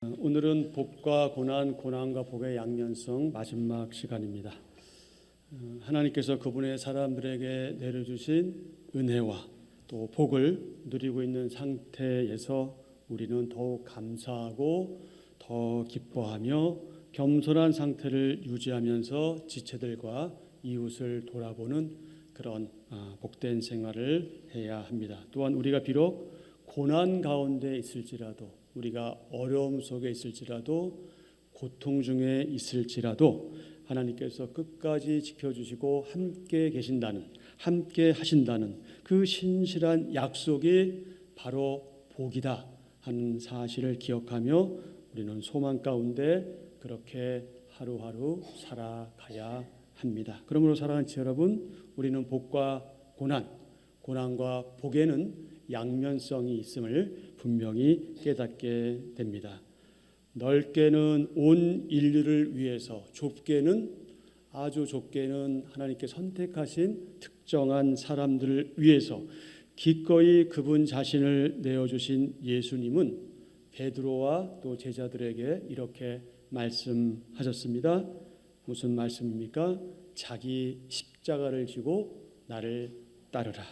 오늘은 복과 고난, 고난과 복의 양면성 마지막 시간입니다. 하나님께서 그분의 사람들에게 내려주신 은혜와 또 복을 누리고 있는 상태에서 우리는 더욱 감사하고 더 기뻐하며 겸손한 상태를 유지하면서 지체들과 이웃을 돌아보는 그런 복된 생활을 해야 합니다. 또한 우리가 비록 고난 가운데 있을지라도, 우리가 어려움 속에 있을지라도, 고통 중에 있을지라도 하나님께서 끝까지 지켜주시고 함께 계신다는, 함께 하신다는 그 신실한 약속이 바로 복이다 하는 사실을 기억하며 우리는 소망 가운데 그렇게 하루하루 살아가야 합니다. 그러므로 사랑하는 여러분, 우리는 복과 고난, 고난과 복에는 양면성이 있음을 분명히 깨닫게 됩니다. 넓게는 온 인류를 위해서, 아주 좁게는 하나님께 선택하신 특정한 사람들을 위해서 기꺼이 그분 자신을 내어주신 예수님은 베드로와 또 제자들에게 이렇게 말씀하셨습니다. 무슨 말씀입니까? 자기 십자가를 지고 나를 따르라.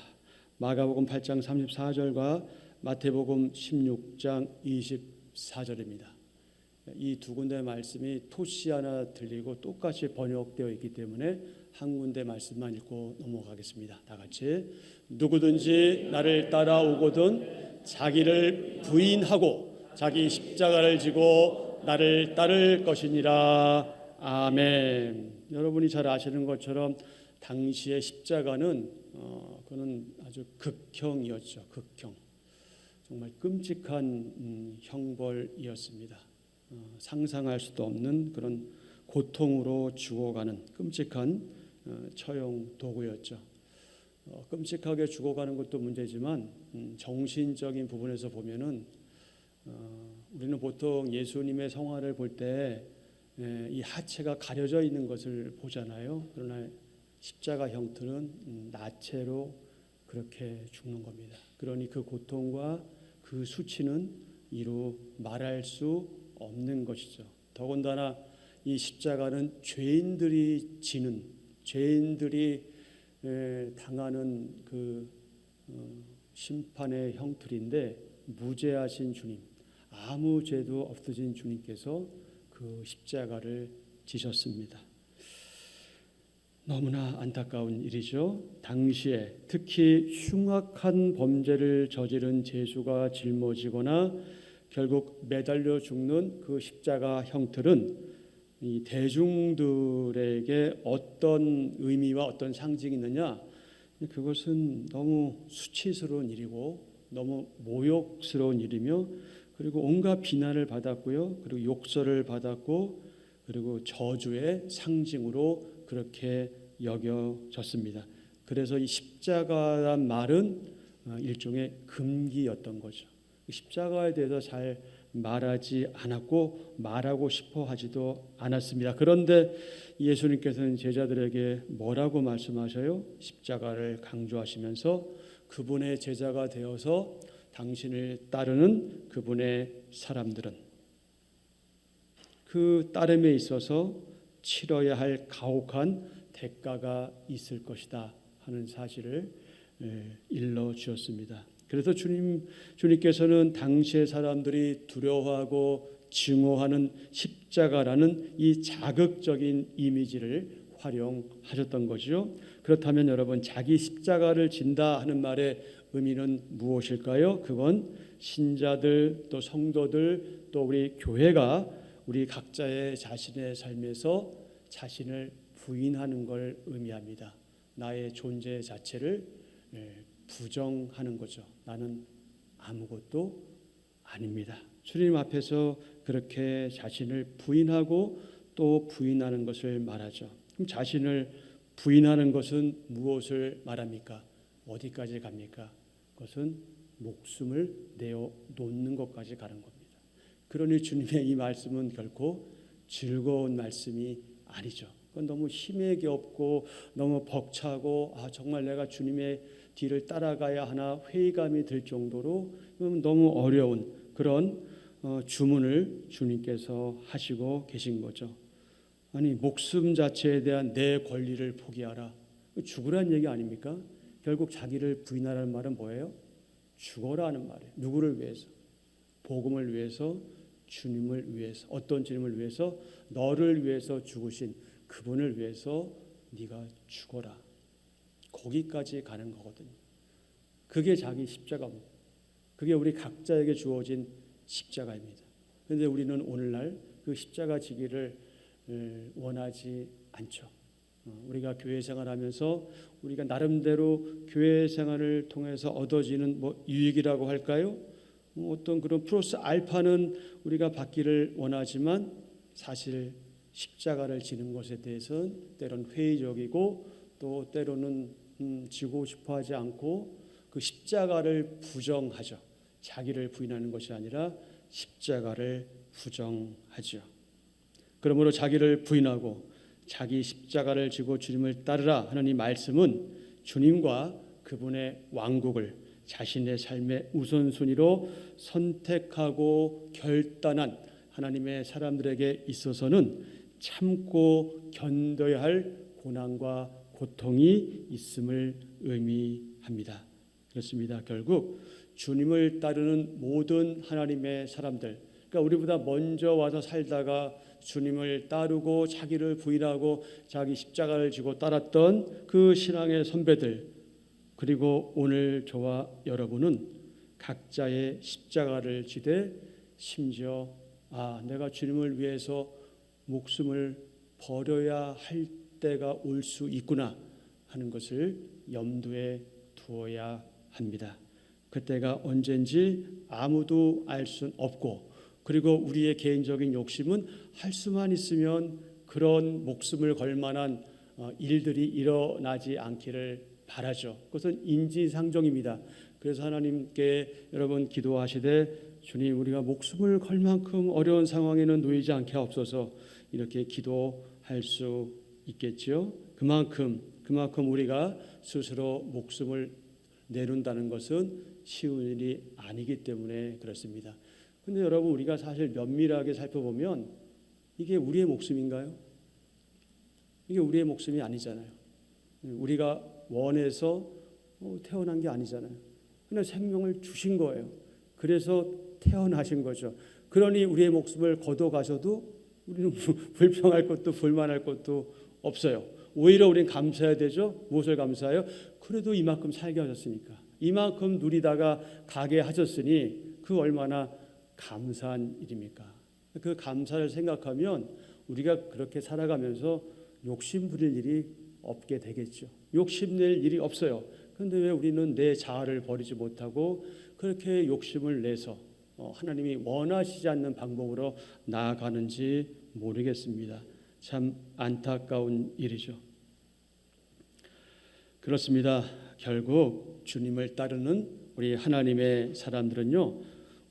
마가복음 8장 34절과 마태복음 16장 24절입니다. 이 두 군데 말씀이 토시 하나 들리고 똑같이 번역되어 있기 때문에 한 군데 말씀만 읽고 넘어가겠습니다. 다 같이. 누구든지 나를 따라오거든 자기를 부인하고 자기 십자가를 지고 나를 따를 것이니라. 아멘. 여러분이 잘 아시는 것처럼 당시의 십자가는 그는 아주 극형이었죠. 극형. 정말 끔찍한 형벌이었습니다. 상상할 수도 없는 그런 고통으로 죽어가는 끔찍한 처형 도구였죠. 끔찍하게 죽어가는 것도 문제지만 정신적인 부분에서 보면은 우리는 보통 예수님의 성화를 볼 때 이 하체가 가려져 있는 것을 보잖아요. 그러나 십자가 형태는 나체로 그렇게 죽는 겁니다. 그러니 그 고통과 그 수치는 이루 말할 수 없는 것이죠. 더군다나 이 십자가는 죄인들이 당하는 그 심판의 형틀인데, 무죄하신 주님, 아무 죄도 없으신 주님께서 그 십자가를 지셨습니다. 너무나 안타까운 일이죠. 당시에 특히 흉악한 범죄를 저지른 죄수가 짊어지거나 결국 매달려 죽는 그 십자가 형틀은 이 대중들에게 어떤 의미와 어떤 상징이 있느냐? 그것은 너무 수치스러운 일이고 너무 모욕스러운 일이며, 그리고 온갖 비난을 받았고요. 그리고 욕설을 받았고, 그리고 저주의 상징으로 그렇게 여겨졌습니다. 그래서 이 십자가란 말은 일종의 금기였던 거죠. 십자가에 대해서 잘 말하지 않았고 말하고 싶어 하지도 않았습니다. 그런데 예수님께서는 제자들에게 뭐라고 말씀하셔요? 십자가를 강조하시면서 그분의 제자가 되어서 당신을 따르는 그분의 사람들은 그 따름에 있어서 치러야 할 가혹한 대가가 있을 것이다 하는 사실을 일러 주었습니다. 그래서 주님께서는 당시의 사람들이 두려워하고 증오하는 십자가라는 이 자극적인 이미지를 활용하셨던 거죠. 그렇다면 여러분, 자기 십자가를 진다 하는 말의 의미는 무엇일까요? 그건 신자들, 또 성도들, 또 우리 교회가 우리 각자의 자신의 삶에서 자신을 부인하는 걸 의미합니다. 나의 존재 자체를 부정하는 거죠. 나는 아무것도 아닙니다. 주님 앞에서 그렇게 자신을 부인하고 또 부인하는 것을 말하죠. 그럼 자신을 부인하는 것은 무엇을 말합니까? 어디까지 갑니까? 그것은 목숨을 내어 놓는 것까지 가는 겁니다. 그러니 주님의 이 말씀은 결코 즐거운 말씀이 아니죠. 그건 너무 힘에게 없고 너무 벅차고 정말 내가 주님의 뒤를 따라가야 하나 회의감이 들 정도로 너무 어려운 그런 주문을 주님께서 하시고 계신 거죠. 아니 목숨 자체에 대한 내 권리를 포기하라. 죽으라는 얘기 아닙니까? 결국 자기를 부인하라는 말은 뭐예요? 죽어라는 말이에요. 누구를 위해서? 복음을 위해서, 주님을 위해서. 어떤 주님을 위해서? 너를 위해서 죽으신 그분을 위해서 네가 죽어라. 거기까지 가는 거거든요. 그게 자기 십자가입니다. 그게 우리 각자에게 주어진 십자가입니다. 그런데 우리는 오늘날 그 십자가 지기를 원하지 않죠. 우리가 교회 생활하면서 우리가 나름대로 교회 생활을 통해서 얻어지는 유익이라고 할까요? 어떤 그런 플러스 알파는 우리가 받기를 원하지만 사실 십자가를 지는 것에 대해서는 때로는 회의적이고 또 때로는 지고 싶어하지 않고 그 십자가를 부정하죠. 자기를 부인하는 것이 아니라 십자가를 부정하죠. 그러므로 자기를 부인하고 자기 십자가를 지고 주님을 따르라 하는 이 말씀은 주님과 그분의 왕국을 자신의 삶의 우선순위로 선택하고 결단한 하나님의 사람들에게 있어서는 참고 견뎌야 할 고난과 고통이 있음을 의미합니다. 그렇습니다. 결국 주님을 따르는 모든 하나님의 사람들, 그러니까 우리보다 먼저 와서 살다가 주님을 따르고 자기를 부인하고 자기 십자가를 지고 따랐던 그 신앙의 선배들, 그리고 오늘 저와 여러분은 각자의 십자가를 지되 심지어 내가 주님을 위해서 목숨을 버려야 할 때가 올 수 있구나 하는 것을 염두에 두어야 합니다. 그때가 언젠지 아무도 알 수 없고, 그리고 우리의 개인적인 욕심은 할 수만 있으면 그런 목숨을 걸 만한 일들이 일어나지 않기를 바라죠. 그것은 인지상정입니다. 그래서 하나님께 여러분 기도하시되 주님, 우리가 목숨을 걸 만큼 어려운 상황에는 놓이지 않게 하옵소서, 이렇게 기도할 수 있겠지요. 그만큼 우리가 스스로 목숨을 내놓는다는 것은 쉬운 일이 아니기 때문에 그렇습니다. 그런데 여러분, 우리가 사실 면밀하게 살펴보면 이게 우리의 목숨인가요? 이게 우리의 목숨이 아니잖아요. 우리가 원해서 태어난 게 아니잖아요. 그냥 생명을 주신 거예요. 그래서 태어나신 거죠. 그러니 우리의 목숨을 걷어가셔도 우리는 불평할 것도 불만할 것도 없어요. 오히려 우리는 감사해야 되죠. 무엇을 감사해요? 그래도 이만큼 살게 하셨으니까, 이만큼 누리다가 가게 하셨으니 그 얼마나 감사한 일입니까? 그 감사를 생각하면 우리가 그렇게 살아가면서 욕심 부릴 일이 없게 되겠죠. 욕심낼 일이 없어요. 그런데 왜 우리는 내 자아를 버리지 못하고 그렇게 욕심을 내서 하나님이 원하시지 않는 방법으로 나아가는지 모르겠습니다. 참 안타까운 일이죠. 그렇습니다. 결국 주님을 따르는 우리 하나님의 사람들은요,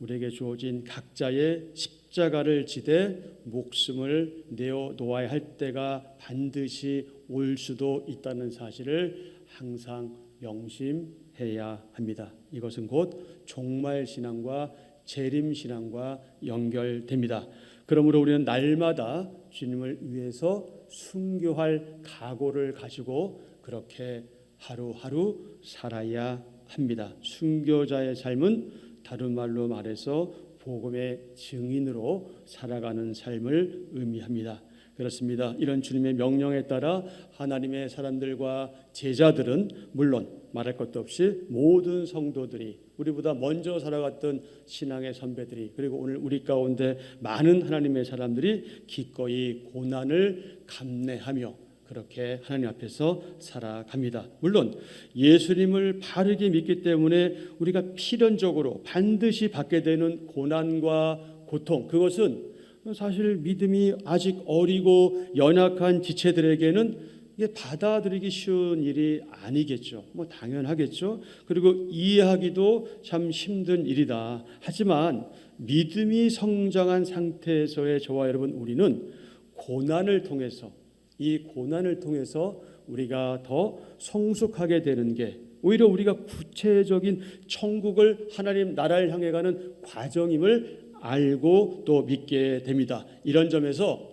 우리에게 주어진 각자의 십자가를 지되 목숨을 내어 놓아야 할 때가 반드시 올 수도 있다는 사실을 항상 명심해야 합니다. 이것은 곧 종말신앙과 재림신앙과 연결됩니다. 그러므로 우리는 날마다 주님을 위해서 순교할 각오를 가지고 그렇게 하루하루 살아야 합니다. 순교자의 삶은 다른 말로 말해서 복음의 증인으로 살아가는 삶을 의미합니다. 그렇습니다. 이런 주님의 명령에 따라 하나님의 사람들과 제자들은 물론 말할 것도 없이 모든 성도들이, 우리보다 먼저 살아갔던 신앙의 선배들이, 그리고 오늘 우리 가운데 많은 하나님의 사람들이 기꺼이 고난을 감내하며 그렇게 하나님 앞에서 살아갑니다. 물론 예수님을 바르게 믿기 때문에 우리가 필연적으로 반드시 받게 되는 고난과 고통, 그것은 사실 믿음이 아직 어리고 연약한 지체들에게는 이게 받아들이기 쉬운 일이 아니겠죠. 당연하겠죠. 그리고 이해하기도 참 힘든 일이다. 하지만 믿음이 성장한 상태에서의 저와 여러분, 우리는 고난을 통해서, 이 고난을 통해서 우리가 더 성숙하게 되는 게 오히려 우리가 구체적인 천국을, 하나님 나라를 향해 가는 과정임을 알고 또 믿게 됩니다. 이런 점에서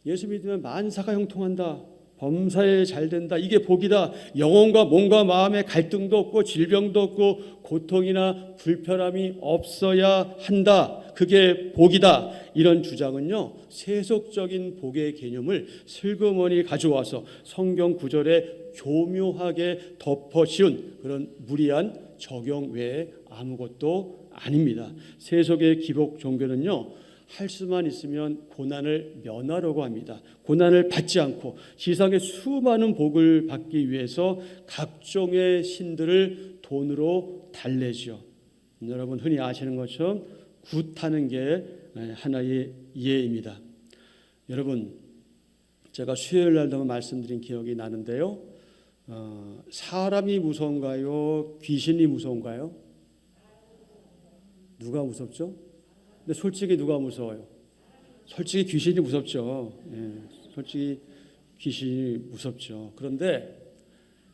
예수 믿으면 만사가 형통한다, 범사에 잘 된다, 이게 복이다, 영혼과 몸과 마음의 갈등도 없고 질병도 없고 고통이나 불편함이 없어야 한다, 그게 복이다, 이런 주장은요 세속적인 복의 개념을 슬그머니 가져와서 성경 구절에 교묘하게 덮어씌운 그런 무리한 적용 외에 아무것도 아닙니다. 세속의 기복 종교는요 할 수만 있으면 고난을 면하려고 합니다. 고난을 받지 않고 지상의 수많은 복을 받기 위해서 각종의 신들을 돈으로 달래죠. 여러분 흔히 아시는 것처럼 굿하는 게 하나의 예입니다. 여러분 제가 수요일 날도 말씀드린 기억이 나는데요. 사람이 무서운가요? 귀신이 무서운가요? 누가 무섭죠? 근데 솔직히 누가 무서워요? 솔직히 귀신이 무섭죠. 예, 솔직히 귀신이 무섭죠. 그런데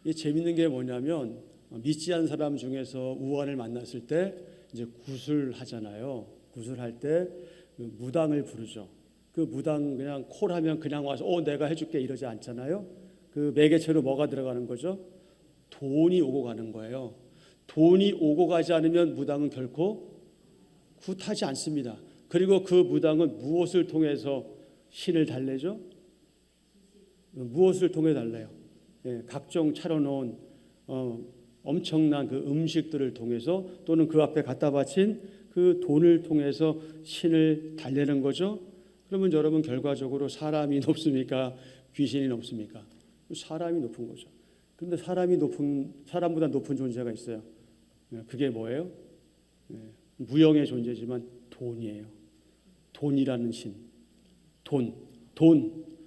이 재밌는 게 뭐냐면 믿지 않은 사람 중에서 우환을 만났을 때 이제 구술하잖아요. 구술할 때 무당을 부르죠. 그 무당 그냥 콜하면 그냥 와서 내가 해줄게 이러지 않잖아요. 그 매개체로 뭐가 들어가는 거죠? 돈이 오고 가는 거예요. 돈이 오고 가지 않으면 무당은 결코 굿하지 않습니다. 그리고 그 무당은 무엇을 통해서 신을 달래죠? 무엇을 통해 달래요? 예, 각종 차려놓은 엄청난 그 음식들을 통해서 또는 그 앞에 갖다 바친 그 돈을 통해서 신을 달래는 거죠. 그러면 여러분 결과적으로 사람이 높습니까? 귀신이 높습니까? 사람이 높은 거죠. 그런데 사람보다 높은 존재가 있어요. 그게 뭐예요? 무형의 존재지만 돈이에요. 돈이라는 신. 돈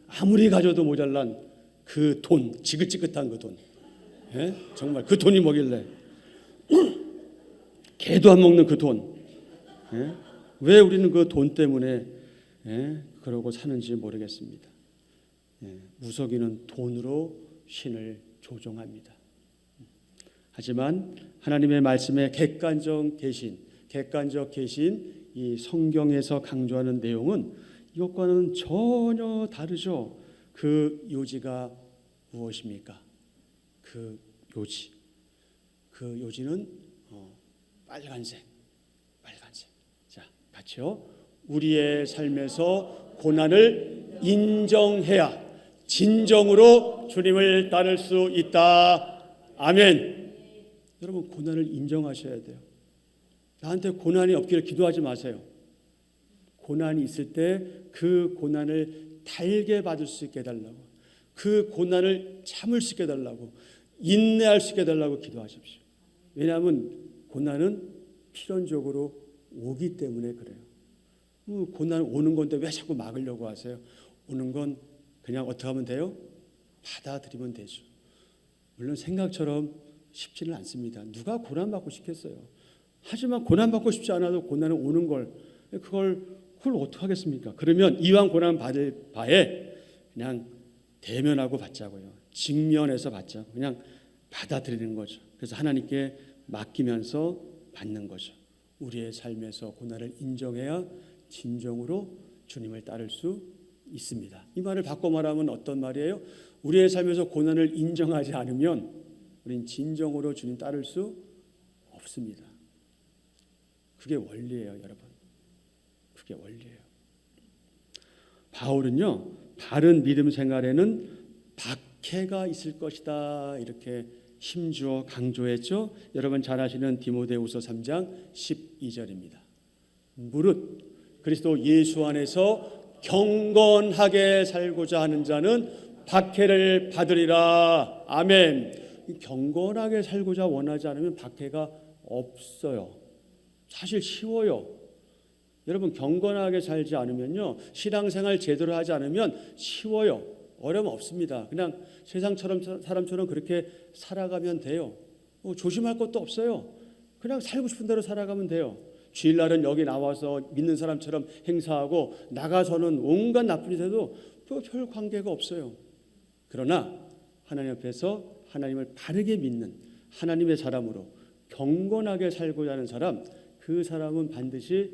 아무리 가져도 모자란 그 돈, 지긋지긋한 그 돈. 예? 정말 그 돈이 뭐길래 개도 안 먹는 그 돈. 예? 왜 우리는 그 돈 때문에 그러고 사는지 모르겠습니다. 무속인은 돈으로 신을 조종합니다. 하지만 하나님의 말씀의 객관적 계신 이 성경에서 강조하는 내용은 이것과는 전혀 다르죠. 그 요지가 무엇입니까? 그 요지는 빨간색. 자, 같이요. 우리의 삶에서 고난을 인정해야 진정으로 주님을 따를 수 있다. 아멘. 여러분 고난을 인정하셔야 돼요. 나한테 고난이 없기를 기도하지 마세요. 고난이 있을 때 그 고난을 달게 받을 수 있게 해달라고, 그 고난을 참을 수 있게 해달라고, 인내할 수 있게 해달라고 기도하십시오. 왜냐하면 고난은 필연적으로 오기 때문에 그래요. 고난은 오는 건데 왜 자꾸 막으려고 하세요? 오는 건 그냥 어떻게 하면 돼요? 받아들이면 되죠. 물론 생각처럼 쉽지는 않습니다. 누가 고난받고 싶겠어요? 하지만 고난받고 싶지 않아도 고난은 오는 걸 그걸 어떻게 하겠습니까? 그러면 이왕 고난 받을 바에 그냥 대면하고 받자고요. 직면해서 받자고 그냥 받아들이는 거죠. 그래서 하나님께 맡기면서 받는 거죠. 우리의 삶에서 고난을 인정해야 진정으로 주님을 따를 수 있습니다. 이 말을 바꿔 말하면 어떤 말이에요? 우리의 삶에서 고난을 인정하지 않으면 우린 진정으로 주님 따를 수 없습니다. 그게 원리예요, 여러분. 그게 원리예요. 바울은요, 바른 믿음 생활에는 박해가 있을 것이다 이렇게 힘주어 강조했죠. 여러분 잘 아시는 디모데후서 3장 12절입니다. 무릇 그리스도 예수 안에서 경건하게 살고자 하는 자는 박해를 받으리라. 아멘. 경건하게 살고자 원하지 않으면 박해가 없어요. 사실 쉬워요. 여러분 경건하게 살지 않으면요, 신앙생활 제대로 하지 않으면 쉬워요. 어려움 없습니다. 그냥 세상처럼 사람처럼 그렇게 살아가면 돼요. 조심할 것도 없어요. 그냥 살고 싶은 대로 살아가면 돼요. 주일날은 여기 나와서 믿는 사람처럼 행사하고 나가서는 온갖 나쁜 짓 해도 별 관계가 없어요. 그러나 하나님 앞에서 하나님을 바르게 믿는 하나님의 사람으로 경건하게 살고자 하는 사람, 그 사람은 반드시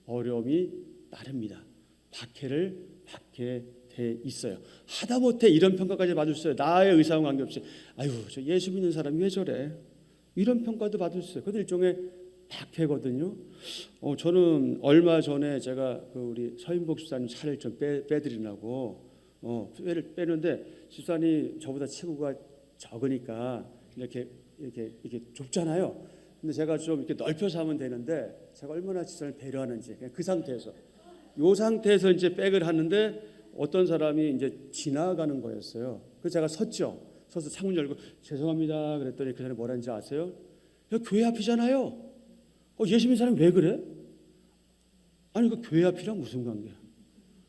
어려움이 따릅니다. 박해를 받게 돼 있어요. 하다못해 이런 평가까지 받을 수 있어요. 나의 의사와 관계없이 아유 저 예수 믿는 사람이 왜 저래? 이런 평가도 받을 수 있어요. 그것도 일종의 박해거든요. 저는 얼마 전에 제가 그 우리 서인복 집사님 차를 좀 빼드리려고 빼는데 집사님 저보다 체구가 적으니까 이렇게 좁잖아요. 근데 제가 좀 이렇게 넓혀서 하면 되는데 제가 얼마나 집사님 배려하는지 그냥 그 상태에서 이 상태에서 이제 백을 하는데 어떤 사람이 이제 지나가는 거였어요. 그래서 제가 섰죠. 서서 창문 열고 죄송합니다 그랬더니 그 사람이 뭐라는지 아세요? 야, 교회 앞이잖아요. 예수 믿는 사람이 왜 그래? 아니 그 교회 앞이랑 무슨 관계야?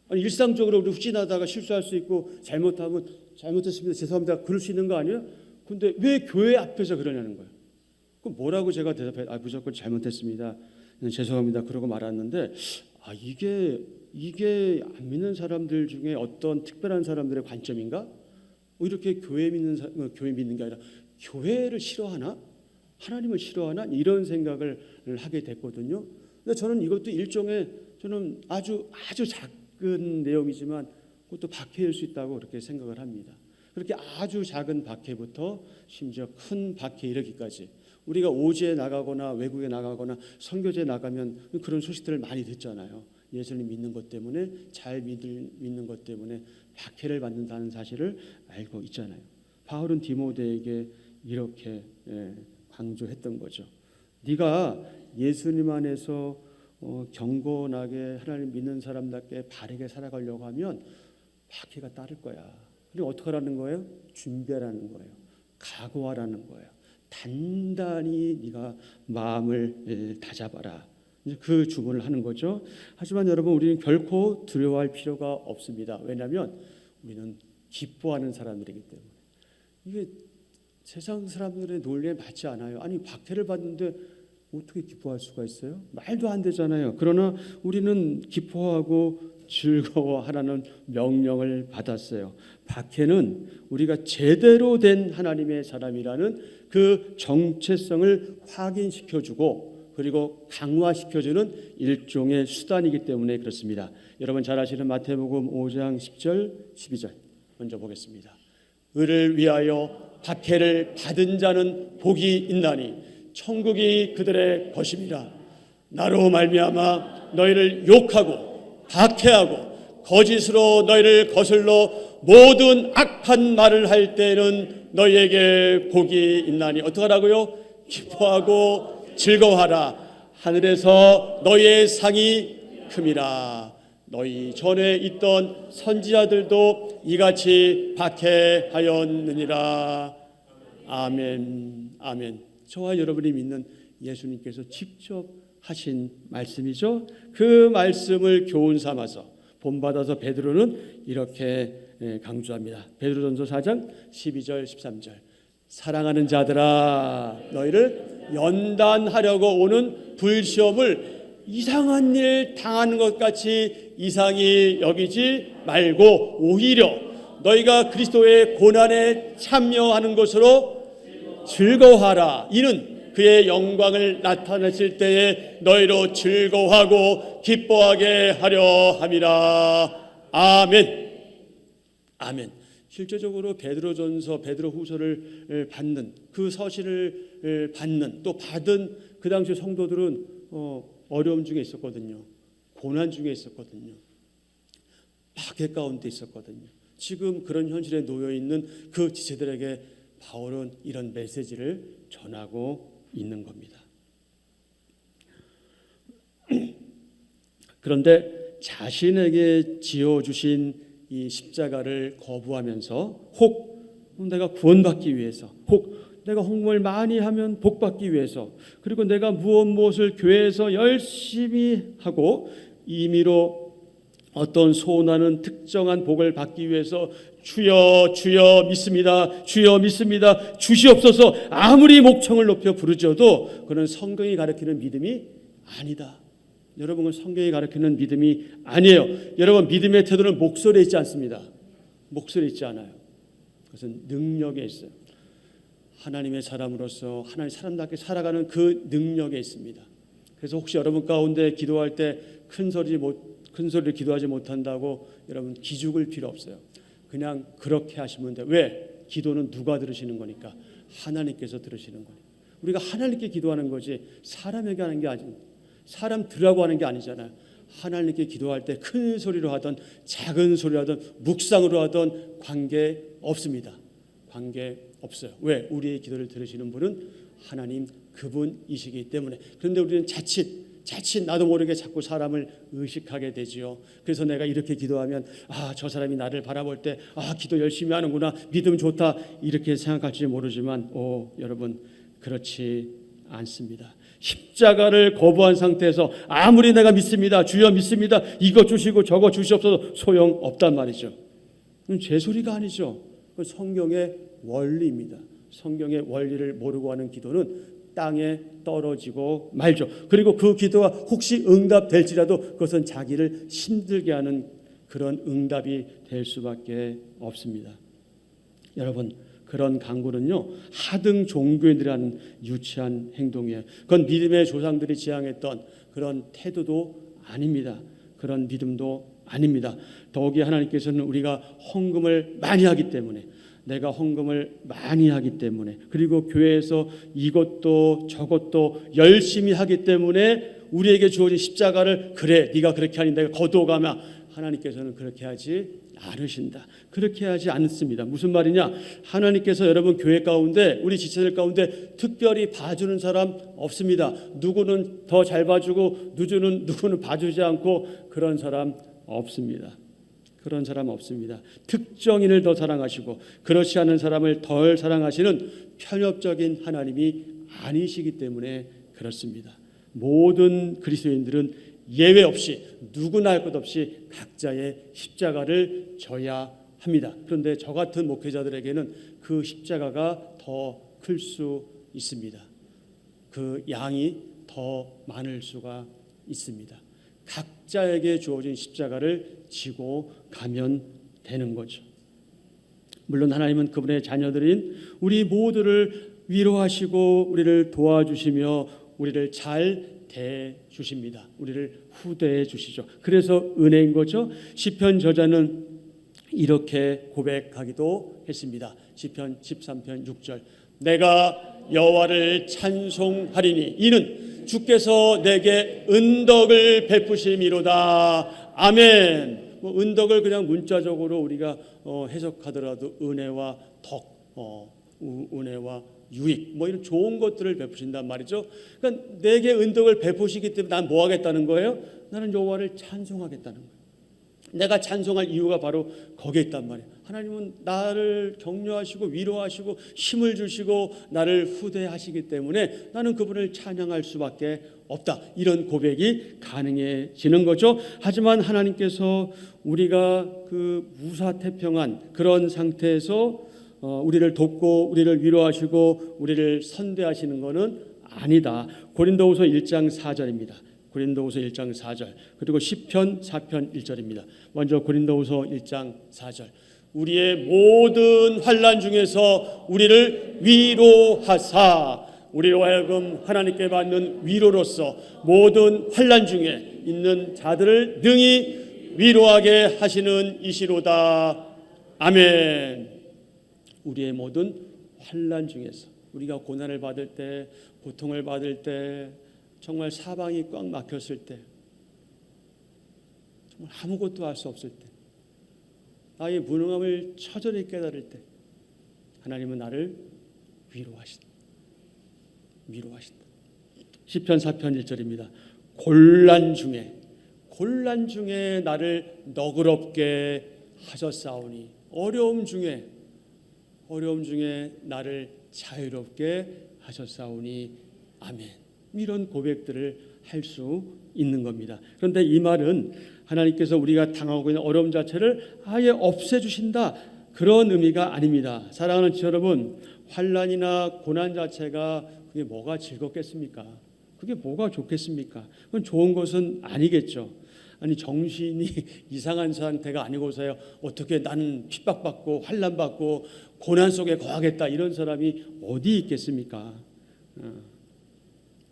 아니 일상적으로 우리 지나다가 실수할 수 있고 잘못하면 잘못했습니다 죄송합니다 그럴 수 있는 거 아니에요? 근데 왜 교회 앞에서 그러냐는 거예요. 그럼 뭐라고 제가 대답해? 무조건 잘못했습니다 죄송합니다 그러고 말았는데 이게 안 믿는 사람들 중에 어떤 특별한 사람들의 관점인가? 이렇게 교회 믿는 게 아니라 교회를 싫어하나? 하나님을 싫어하나? 이런 생각을 하게 됐거든요. 근데 저는 이것도 일종의 저는 아주 작은 내용이지만 그것도 박해일 수 있다고 그렇게 생각을 합니다. 그렇게 아주 작은 박해부터 심지어 큰 박해에 이르기까지 우리가 오지에 나가거나 외국에 나가거나 선교지에 나가면 그런 소식들을 많이 듣잖아요. 예수님 믿는 것 때문에 잘 믿는 것 때문에 박해를 받는다는 사실을 알고 있잖아요. 바울은 디모데에게 이렇게 강조했던 거죠. 네가 예수님 안에서 경건하게 하나님 믿는 사람답게 바르게 살아가려고 하면 박해가 따를 거야. 그리고 어떻게 하라는 거예요? 준비하라는 거예요. 각오하라는 거예요. 단단히 네가 마음을 다잡아라. 그 주문을 하는 거죠. 하지만 여러분 우리는 결코 두려워할 필요가 없습니다. 왜냐하면 우리는 기뻐하는 사람들이기 때문에. 이게 세상 사람들의 논리에 맞지 않아요. 아니 박해를 받는데 어떻게 기뻐할 수가 있어요? 말도 안 되잖아요. 그러나 우리는 기뻐하고 즐거워하라는 명령을 받았어요. 박해는 우리가 제대로 된 하나님의 사람이라는 그 정체성을 확인시켜주고 그리고 강화시켜주는 일종의 수단이기 때문에 그렇습니다. 여러분 잘 아시는 마태복음 5장 10절 12절 먼저 보겠습니다. 의를 위하여 박해를 받은 자는 복이 있나니 천국이 그들의 것임이라. 나로 말미암아 너희를 욕하고 박해하고 거짓으로 너희를 거슬러 모든 악한 말을 할 때는 너희에게 복이 있나니 어떻게 하라고요? 기뻐하고 즐거워하라. 하늘에서 너희의 상이 큼이라. 너희 전에 있던 선지자들도 이같이 박해하였느니라. 아멘. 아멘. 저와 여러분이 믿는 예수님께서 직접 하신 말씀이죠. 그 말씀을 교훈 삼아서 본받아서 베드로는 이렇게 강조합니다. 베드로전서 4장 12절 13절 사랑하는 자들아 너희를 연단하려고 오는 불시험을 이상한 일 당하는 것 같이 이상히 여기지 말고 오히려 너희가 그리스도의 고난에 참여하는 것으로 즐거워하라. 이는 그의 영광을 나타내실 때에 너희로 즐거워하고 기뻐하게 하려 함이라. 아멘. 아멘. 실제적으로 베드로전서, 베드로후서를 받는 그 서신을 받는 또 받은 그 당시 성도들은 어려움 중에 있었거든요. 고난 중에 있었거든요. 박해 가운데 있었거든요. 지금 그런 현실에 놓여 있는 그 지체들에게 바울은 이런 메시지를 전하고 있는 겁니다. 그런데 자신에게 지어주신 이 십자가를 거부하면서 혹 내가 구원받기 위해서 혹 내가 헌금을 많이 하면 복받기 위해서 그리고 내가 무엇을 교회에서 열심히 하고 임의로 어떤 소원하는 특정한 복을 받기 위해서 주여 주여 믿습니다. 주여 믿습니다. 주시옵소서 아무리 목청을 높여 부르짖어도 그는 성경이 가르치는 믿음이 아니다. 여러분은 성경이 가르치는 믿음이 아니에요. 여러분 믿음의 태도는 목소리에 있지 않습니다. 목소리에 있지 않아요. 그것은 능력에 있어요. 하나님의 사람으로서 하나님의 사람답게 살아가는 그 능력에 있습니다. 그래서 혹시 여러분 가운데 기도할 때 큰 소리를 기도하지 못한다고 여러분 기죽을 필요 없어요. 그냥 그렇게 하시면 돼요. 왜? 기도는 누가 들으시는 거니까? 하나님께서 들으시는 거니까. 우리가 하나님께 기도하는 거지 사람에게 하는 게 아니고 사람 들으라고 하는 게 아니잖아요. 하나님께 기도할 때 큰 소리로 하든 작은 소리로 하든 묵상으로 하든 관계 없습니다. 관계 없어요. 왜? 우리의 기도를 들으시는 분은 하나님 그분이시기 때문에. 그런데 우리는 자칫 나도 모르게 자꾸 사람을 의식하게 되지요. 그래서 내가 이렇게 기도하면 저 사람이 나를 바라볼 때 기도 열심히 하는구나, 믿음 좋다, 이렇게 생각할지 모르지만 여러분 그렇지 않습니다. 십자가를 거부한 상태에서 아무리 내가 믿습니다, 주여 믿습니다, 이거 주시고 저거 주시옵소서, 소용없단 말이죠. 그건 제 소리가 아니죠. 그건 성경의 원리입니다. 성경의 원리를 모르고 하는 기도는 땅에 떨어지고 말죠. 그리고 그 기도가 혹시 응답될지라도 그것은 자기를 힘들게 하는 그런 응답이 될 수밖에 없습니다. 여러분, 그런 강구는요, 하등 종교인들이 하는 유치한 행동이에요. 그건 믿음의 조상들이 지향했던 그런 태도도 아닙니다. 그런 믿음도 아닙니다. 더욱이 하나님께서는 우리가 헌금을 많이 하기 때문에, 내가 헌금을 많이 하기 때문에, 그리고 교회에서 이것도 저것도 열심히 하기 때문에 우리에게 주어진 십자가를 그래 네가 그렇게 하니 내가 거두어가며, 하나님께서는 그렇게 하지 않으신다. 그렇게 하지 않습니다. 무슨 말이냐? 하나님께서 여러분 교회 가운데, 우리 지체들 가운데 특별히 봐주는 사람 없습니다. 누구는 더 잘 봐주고 누구는 봐주지 않고 그런 사람 없습니다. 그런 사람 없습니다. 특정인을 더 사랑하시고 그렇지 않은 사람을 덜 사랑하시는 편협적인 하나님이 아니시기 때문에 그렇습니다. 모든 그리스도인들은 예외 없이 누구나 할 것 없이 각자의 십자가를 져야 합니다. 그런데 저 같은 목회자들에게는 그 십자가가 더 클 수 있습니다. 그 양이 더 많을 수가 있습니다. 각자에게 주어진 십자가를 지고 가면 되는 거죠. 물론 하나님은 그분의 자녀들인 우리 모두를 위로하시고 우리를 도와주시며 우리를 잘 대주십니다. 우리를 후대해 주시죠. 그래서 은혜인 거죠. 시편 저자는 이렇게 고백하기도 했습니다. 시편 13편 6절, 내가 여호와를 찬송하리니 이는 주께서 내게 은덕을 베푸심이로다. 아멘. 은덕을 그냥 문자적으로 우리가 해석하더라도 은혜와 덕, 은혜와 유익, 이런 좋은 것들을 베푸신단 말이죠. 그러니까 내게 은덕을 베푸시기 때문에 난 뭐 하겠다는 거예요? 나는 여호와를 찬송하겠다는 거예요. 내가 찬송할 이유가 바로 거기에 있단 말이에요. 하나님은 나를 격려하시고 위로하시고 힘을 주시고 나를 후대하시기 때문에 나는 그분을 찬양할 수밖에 없다. 이런 고백이 가능해지는 거죠. 하지만 하나님께서 우리가 그 무사태평한 그런 상태에서 우리를 돕고 우리를 위로하시고 우리를 선대하시는 것은 아니다. 고린도후서 1장 4절입니다. 고린도후서 1장 4절, 그리고 시편 4편 1절입니다. 먼저 고린도후서 1장 4절, 우리의 모든 환난 중에서 우리를 위로하사 우리로 하여금 하나님께 받는 위로로서 모든 환난 중에 있는 자들을 능히 위로하게 하시는 이시로다. 아멘. 우리의 모든 환난 중에서, 우리가 고난을 받을 때, 고통을 받을 때, 정말 사방이 꽉 막혔을 때, 정말 아무것도 할 수 없을 때, 나의 무능함을 처절히 깨달을 때 하나님은 나를 위로하신다. 시편 4편 1절입니다. 곤란 중에 나를 너그럽게 하셨사오니, 어려움 중에 나를 자유롭게 하셨사오니. 아멘. 이런 고백들을 할 수 있는 겁니다. 그런데 이 말은 하나님께서 우리가 당하고 있는 어려움 자체를 아예 없애주신다, 그런 의미가 아닙니다. 사랑하는 지체 여러분, 환난이나 고난 자체가 그게 뭐가 즐겁겠습니까? 그게 뭐가 좋겠습니까? 그건 좋은 것은 아니겠죠. 아니, 정신이 이상한 상태가 아니고서야 어떻게 나는 핍박받고 환난받고 고난 속에 거하겠다, 이런 사람이 어디 있겠습니까?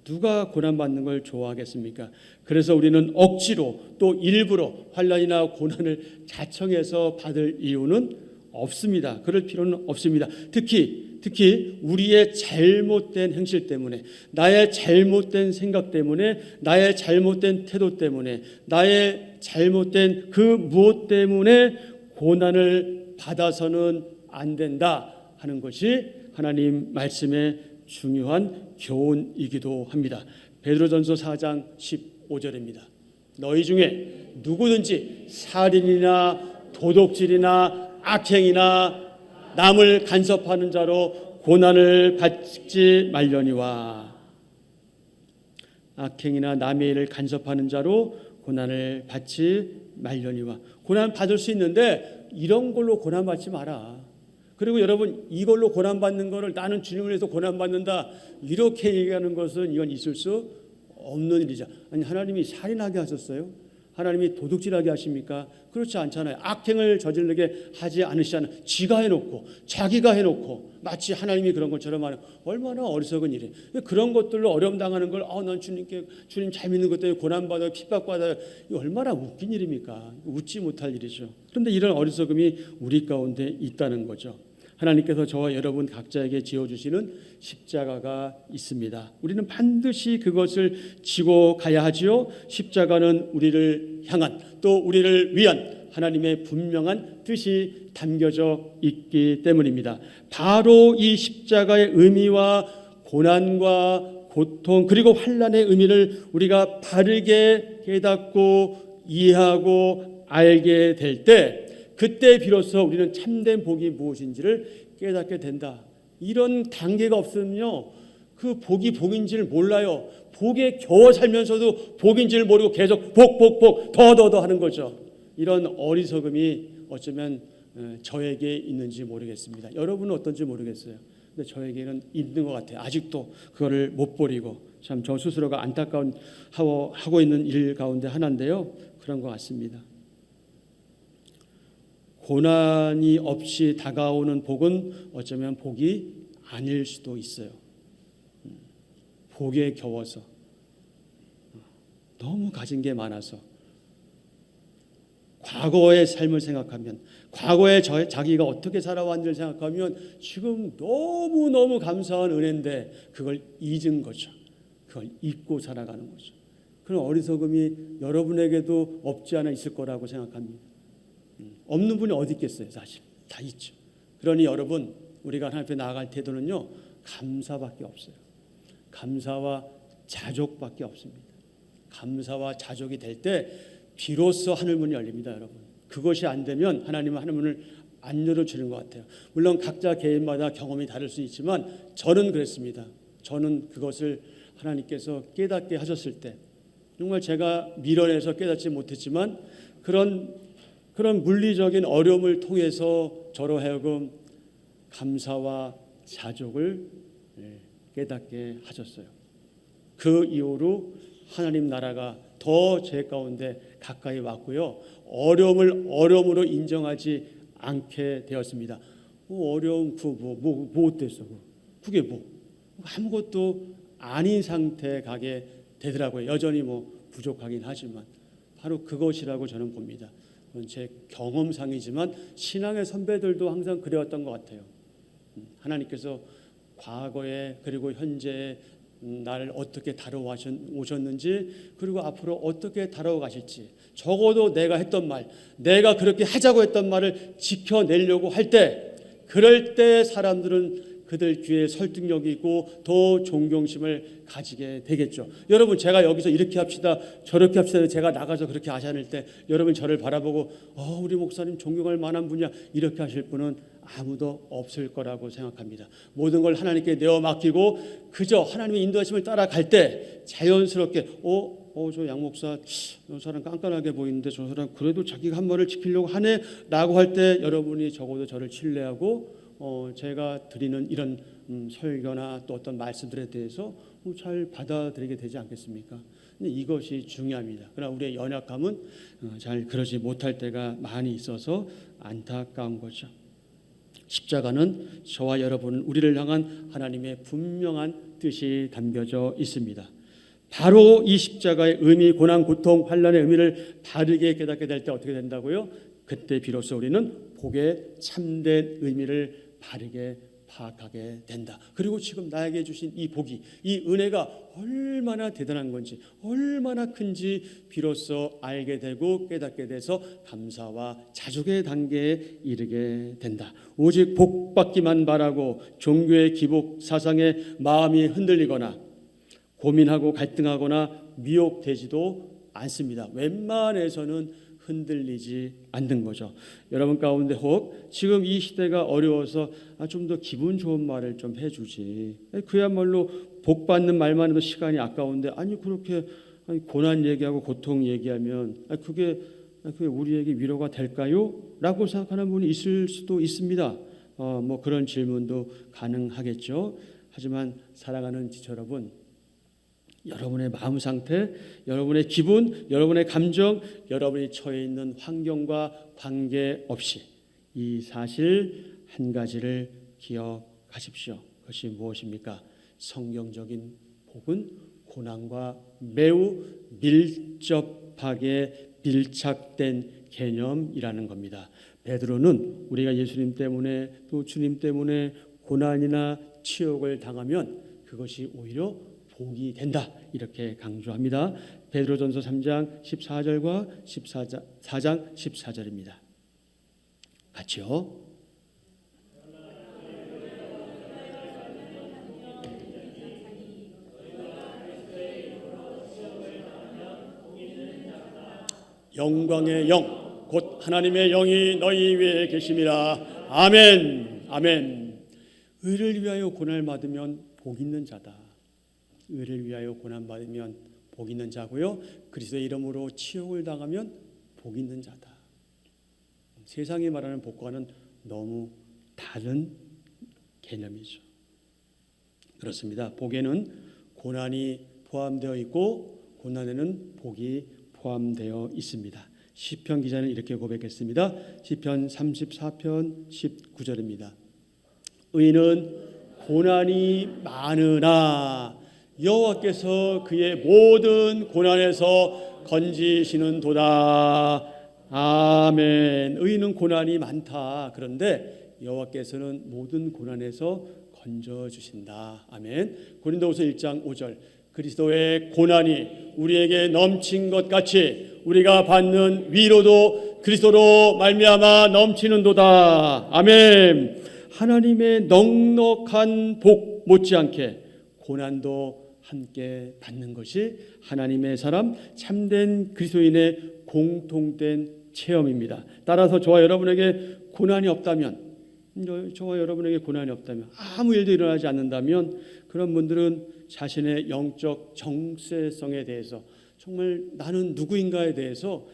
누가 고난받는 걸 좋아하겠습니까? 그래서 우리는 억지로 또 일부러 환난이나 고난을 자청해서 받을 이유는 없습니다. 그럴 필요는 없습니다. 특히 우리의 잘못된 행실 때문에, 나의 잘못된 생각 때문에, 나의 잘못된 태도 때문에, 나의 잘못된 그 무엇 때문에 고난을 받아서는 안 된다 하는 것이 하나님 말씀의 중요한 교훈이기도 합니다. 베드로전서 4장 15절입니다. 너희 중에 누구든지 살인이나 도둑질이나 악행이나 남을 간섭하는 자로 고난을 받지 말려니와, 악행이나 남의 일을 간섭하는 자로 고난을 받지 말려니와. 고난 받을 수 있는데 이런 걸로 고난 받지 마라. 그리고 여러분, 이걸로 고난 받는 거를 나는 주님을 위해서 고난 받는다 이렇게 얘기하는 것은 이건 있을 수 없는 일이죠. 아니, 하나님이 살인하게 하셨어요? 하나님이 도둑질하게 하십니까? 그렇지 않잖아요. 악행을 저지르게 하지 않으시잖아요. 지가 해놓고 자기가 해놓고 마치 하나님이 그런 것처럼 하는, 얼마나 어리석은 일이에요. 그런 것들로 어려움 당하는 걸 난 주님 잘 믿는 것 때문에 고난받아요, 핍박받아요. 이거 얼마나 웃긴 일입니까? 웃지 못할 일이죠. 그런데 이런 어리석음이 우리 가운데 있다는 거죠. 하나님께서 저와 여러분 각자에게 지어주시는 십자가가 있습니다. 우리는 반드시 그것을 지고 가야 하지요. 십자가는 우리를 향한, 또 우리를 위한 하나님의 분명한 뜻이 담겨져 있기 때문입니다. 바로 이 십자가의 의미와 고난과 고통 그리고 환난의 의미를 우리가 바르게 깨닫고 이해하고 알게 될 때, 그때 비로소 우리는 참된 복이 무엇인지를 깨닫게 된다. 이런 단계가 없으면요, 그 복이 복인지를 몰라요. 복에 겨워 살면서도 복인지를 모르고 계속 복 더 하는 거죠. 이런 어리석음이 어쩌면 저에게 있는지 모르겠습니다. 여러분은 어떤지 모르겠어요. 근데 저에게는 있는 것 같아요. 아직도 그거를 못 버리고, 참 저 스스로가 안타까운 하고 있는 일 가운데 하나인데요. 그런 것 같습니다. 고난이 없이 다가오는 복은 어쩌면 복이 아닐 수도 있어요. 복에 겨워서 너무 가진 게 많아서, 과거의 삶을 생각하면, 과거에 자기가 어떻게 살아왔는지를 생각하면 지금 너무너무 감사한 은혜인데 그걸 잊은 거죠. 그걸 잊고 살아가는 거죠. 그런 어리석음이 여러분에게도 없지 않아 있을 거라고 생각합니다. 없는 분이 어디 있겠어요? 사실 다 있죠. 그러니 여러분, 우리가 하나님 앞에 나아갈 태도는요, 감사밖에 없어요. 감사와 자족밖에 없습니다. 감사와 자족이 될 때 비로소 하늘문이 열립니다. 여러분, 그것이 안 되면 하나님은 하늘문을 안 열어주는 것 같아요. 물론 각자 개인마다 경험이 다를 수 있지만 저는 그랬습니다. 저는 그것을 하나님께서 깨닫게 하셨을 때, 정말 제가 미련해서 깨닫지 못했지만 그런 물리적인 어려움을 통해서 저로 하여금 감사와 자족을 깨닫게 하셨어요. 그 이후로 하나님 나라가 더 제 가운데 가까이 왔고요. 어려움을 어려움으로 인정하지 않게 되었습니다. 어려움 뭐 어땠어? 그게 아무것도 아닌 상태에 가게 되더라고요. 여전히 부족하긴 하지만 바로 그것이라고 저는 봅니다. 제 경험상이지만 신앙의 선배들도 항상 그래왔던 것 같아요. 하나님께서 과거에 그리고 현재에 나를 어떻게 다뤄오셨는지, 그리고 앞으로 어떻게 다뤄가실지, 적어도 내가 했던 말, 내가 그렇게 하자고 했던 말을 지켜내려고 할 때, 그럴 때 사람들은 그들 귀에 설득력이 있고 더 존경심을 가지게 되겠죠. 여러분, 제가 여기서 이렇게 합시다 저렇게 합시다 제가 나가서 그렇게 하자는 때 여러분 저를 바라보고 우리 목사님 존경할 만한 분이야 이렇게 하실 분은 아무도 없을 거라고 생각합니다. 모든 걸 하나님께 내어 맡기고 그저 하나님의 인도하심을 따라갈 때 자연스럽게 저 양 목사 저 사람 깐깐하게 보이는데 저 사람 그래도 자기가 한 말을 지키려고 하네 라고 할 때 여러분이 적어도 저를 신뢰하고 제가 드리는 이런 설교나 또 어떤 말씀들에 대해서 잘 받아들이게 되지 않겠습니까? 근데 이것이 중요합니다. 그러나 우리의 연약함은 잘 그러지 못할 때가 많이 있어서 안타까운 거죠. 십자가는 저와 여러분, 우리를 향한 하나님의 분명한 뜻이 담겨져 있습니다. 바로 이 십자가의 의미, 고난, 고통, 환난의 의미를 바르게 깨닫게 될 때 어떻게 된다고요? 그때 비로소 우리는 복의 참된 의미를 바르게 파악하게 된다. 그리고 지금 나에게 주신 이 복이, 이 은혜가 얼마나 대단한 건지, 얼마나 큰지 비로소 알게 되고 깨닫게 돼서 감사와 자족의 단계에 이르게 된다. 오직 복받기만 바라고 종교의 기복 사상에 마음이 흔들리거나 고민하고 갈등하거나 미혹되지도 않습니다. 웬만해서는 흔들리지 않는 거죠. 여러분 가운데 혹 지금 이 시대가 어려워서 좀 더 기분 좋은 말을 좀 해주지, 그야말로 복 받는 말만 해도 시간이 아까운데 그렇게 고난 얘기하고 고통 얘기하면 그게 우리에게 위로가 될까요? 라고 생각하는 분이 있을 수도 있습니다. 뭐 그런 질문도 가능하겠죠. 하지만 사랑하는 지체 여러분, 여러분의 마음 상태, 여러분의 기분, 여러분의 감정, 여러분이 처해 있는 환경과 관계없이 이 사실 한 가지를 기억하십시오. 그것이 무엇입니까? 성경적인 복은 고난과 매우 밀접하게 밀착된 개념이라는 겁니다. 베드로는 우리가 예수님 때문에 또 주님 때문에 고난이나 치욕을 당하면 그것이 오히려 복이 된다, 이렇게 강조합니다. 베드로전서 3장 14절과 4장 14절입니다. 같이요. 영광의 영, 곧 하나님의 영이 너희 위에 계심이라. 아멘. 아멘. 의를 위하여 고난을 받으면 복 있는 자다. 의를 위하여 고난 받으면 복 있는 자고요. 그리스도의 이름으로 치욕을 당하면 복 있는 자다. 세상이 말하는 복과는 너무 다른 개념이죠. 그렇습니다. 복에는 고난이 포함되어 있고 고난에는 복이 포함되어 있습니다. 시편 기자는 이렇게 고백했습니다. 시편 34편 19절입니다. 의인은 고난이 많으나 여호와께서 그의 모든 고난에서 건지시는도다. 아멘. 의인은 고난이 많다. 그런데 여호와께서는 모든 고난에서 건져주신다. 아멘. 고린도후서 1장 5절. 그리스도의 고난이 우리에게 넘친 것 같이 우리가 받는 위로도 그리스도로 말미암아 넘치는도다. 아멘. 하나님의 넉넉한 복 못지않게 고난도 함께 받는 것이 하나님의 사람 참된 그리스도인의 공통된 체험입니다. 따라서 저와 여러분에게 고난이 없다면, 아무 일도 일어나지 않는다면 그런 분들은 자신의 영적 정체성에 대해서, 정말 나는 누구인가에 대해서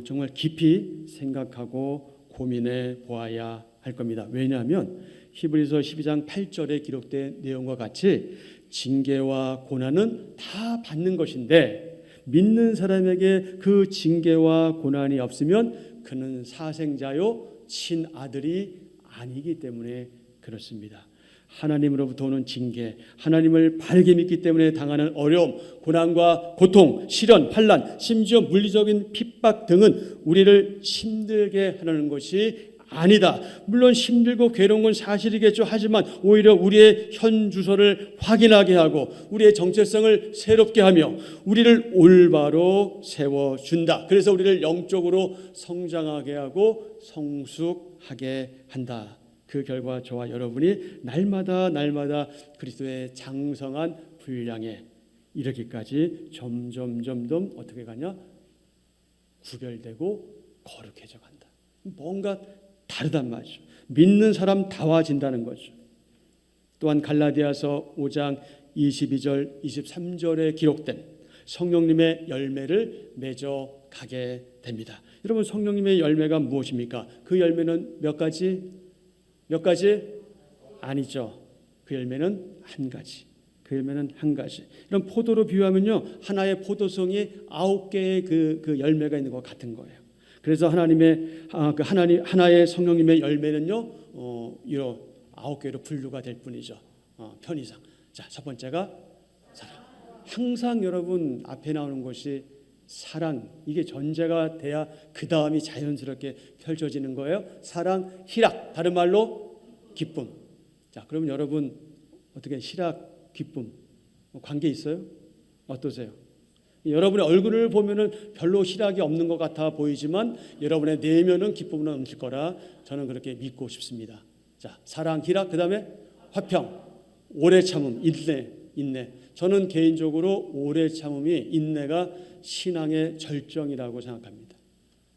정말 깊이 생각하고 고민해 보아야 할 겁니다. 왜냐하면 히브리서 12장 8절에 기록된 내용과 같이 징계와 고난은 다 받는 것인데 믿는 사람에게 그 징계와 고난이 없으면 그는 사생자요 친아들이 아니기 때문에 그렇습니다. 하나님으로부터 오는 징계, 하나님을 바르게 믿기 때문에 당하는 어려움, 고난과 고통, 시련, 환난, 심지어 물리적인 핍박 등은 우리를 힘들게 하는 것이 아니다. 물론 힘들고 괴로운 건 사실이겠죠. 하지만 오히려 우리의 현 주소를 확인하게 하고 우리의 정체성을 새롭게 하며 우리를 올바로 세워준다. 그래서 우리를 영적으로 성장하게 하고 성숙하게 한다. 그 결과 저와 여러분이 날마다 그리스도의 장성한 분량에 이르기까지 점점 어떻게 가냐? 구별되고 거룩해져 간다. 뭔가 다르단 말이죠. 믿는 사람 다워진다는 거죠. 또한 갈라디아서 5장 22절 23절에 기록된 성령님의 열매를 맺어 가게 됩니다. 여러분, 성령님의 열매가 무엇입니까? 그 열매는 몇 가지? 아니죠. 그 열매는 한 가지. 이런 포도로 비유하면요, 하나의 포도송이 9개의 그 열매가 있는 것 같은 거예요. 그래서 하나의 성령님의 열매는요, 이런 9개로 분류가 될 뿐이죠. 편의상. 자, 첫 번째가 사랑. 항상 여러분 앞에 나오는 것이 사랑, 이게 전제가 돼야 그 다음이 자연스럽게 펼쳐지는 거예요. 사랑, 희락, 다른 말로 기쁨. 자, 그러면 여러분 어떻게 희락, 기쁨 관계 있어요? 어떠세요? 여러분의 얼굴을 보면은 별로 희락이 없는 것 같아 보이지만 여러분의 내면은 기쁨은 넘칠 거라 저는 그렇게 믿고 싶습니다. 자, 사랑, 희락, 그 다음에 화평, 오래 참음, 인내. 저는 개인적으로 오래 참음이, 인내가 신앙의 절정이라고 생각합니다.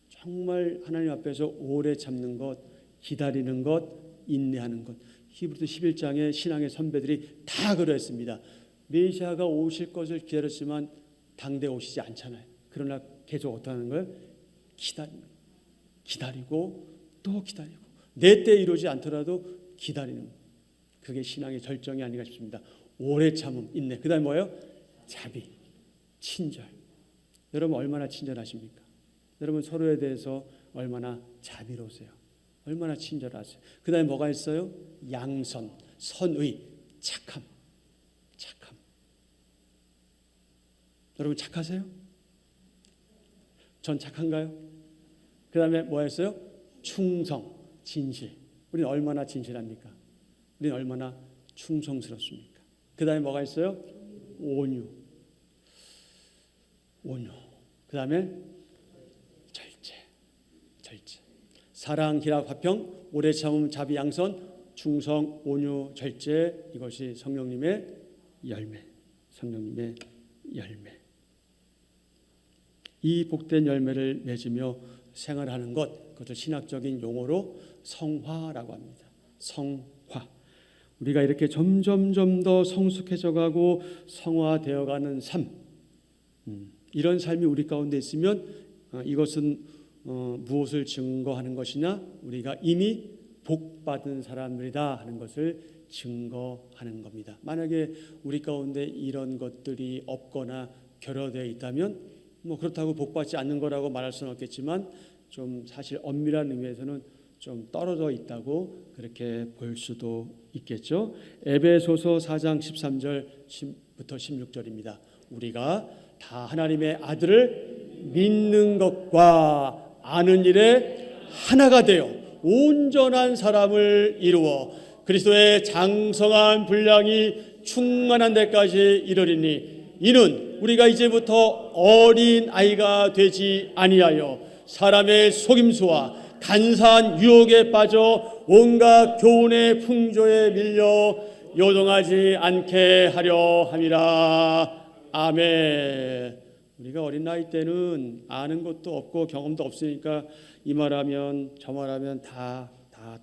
정말 하나님 앞에서 오래 참는 것, 기다리는 것, 인내하는 것. 히브리서 11장에 신앙의 선배들이 다 그랬습니다. 메시아가 오실 것을 기다렸지만 당대 오시지 않잖아요. 그러나 계속 어떻게 하는 거예요? 기다리고 또 기다리고 내 때 이루지 않더라도 기다리는, 그게 신앙의 절정이 아닌가 싶습니다. 오래 참음, 인내. 그 다음에 뭐예요? 자비, 친절. 여러분 얼마나 친절하십니까? 여러분 서로에 대해서 얼마나 자비로우세요? 얼마나 친절하세요? 그 다음에 뭐가 있어요? 양선, 선의, 착함. 여러분 착하세요? 전 착한가요? 그 다음에 뭐 했어요? 충성, 진실. 우리는 얼마나 진실합니까? 우리는 얼마나 충성스럽습니까? 그 다음에 뭐가 있어요? 온유. 그 다음에 절제. 사랑, 희락, 화평, 오래 참음, 자비, 양선, 충성, 온유, 절제. 이것이 성령님의 열매. 이 복된 열매를 맺으며 생활하는 것, 그것을 신학적인 용어로 성화라고 합니다. 성화. 우리가 이렇게 점점 더 성숙해져가고 성화되어가는 삶, 이런 삶이 우리 가운데 있으면 이것은 무엇을 증거하는 것이냐? 우리가 이미 복받은 사람들이다 하는 것을 증거하는 겁니다. 만약에 우리 가운데 이런 것들이 없거나 결여되어 있다면 그렇다고 복받지 않는 거라고 말할 수는 없겠지만 좀 사실 엄밀한 의미에서는 좀 떨어져 있다고 그렇게 볼 수도 있겠죠. 에베소서 4장 13절부터 16절입니다. 우리가 다 하나님의 아들을 믿는 것과 아는 일에 하나가 되어 온전한 사람을 이루어 그리스도의 장성한 분량이 충만한 데까지 이르리니 이는 우리가 이제부터 어린 아이가 되지 아니하여 사람의 속임수와 간사한 유혹에 빠져 온갖 교훈의 풍조에 밀려 요동하지 않게 하려 함이라. 아멘. 우리가 어린 나이 때는 아는 것도 없고 경험도 없으니까 이 말하면 저 말하면 다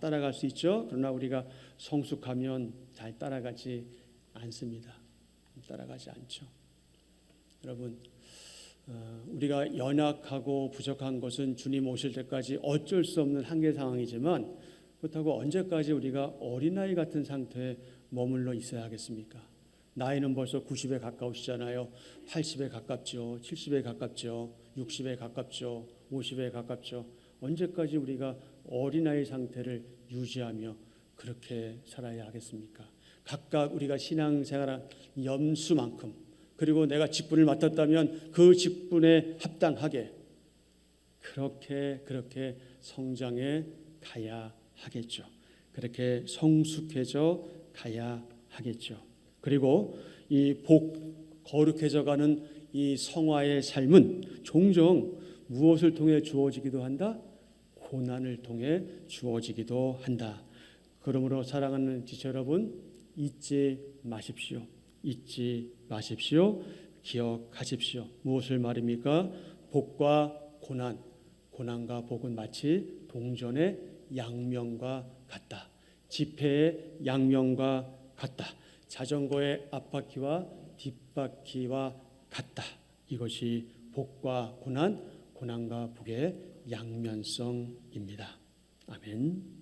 따라갈 수 있죠. 그러나 우리가 성숙하면 잘 따라가지 않습니다. 따라가지 않죠. 여러분, 우리가 연약하고 부족한 것은 주님 오실 때까지 어쩔 수 없는 한계 상황이지만 그렇다고 언제까지 우리가 어린아이 같은 상태에 머물러 있어야 하겠습니까? 나이는 벌써 90에 가까우시잖아요. 80에 가깝죠. 70에 가깝죠. 60에 가깝죠. 50에 가깝죠. 언제까지 우리가 어린아이 상태를 유지하며 그렇게 살아야 하겠습니까? 각각 우리가 신앙생활한 연수만큼, 그리고 내가 직분을 맡았다면 그 직분에 합당하게 그렇게 성장해 가야 하겠죠. 그렇게 성숙해져 가야 하겠죠. 그리고 이 거룩해져가는 이 성화의 삶은 종종 무엇을 통해 주어지기도 한다? 고난을 통해 주어지기도 한다. 그러므로 사랑하는 지체 여러분, 잊지 마십시오. 기억하십시오. 무엇을 말입니까? 복과 고난, 고난과 복은 마치 동전의 양면과 같다. 지폐의 양면과 같다. 자전거의 앞바퀴와 뒷바퀴와 같다. 이것이 복과 고난, 고난과 복의 양면성입니다. 아멘.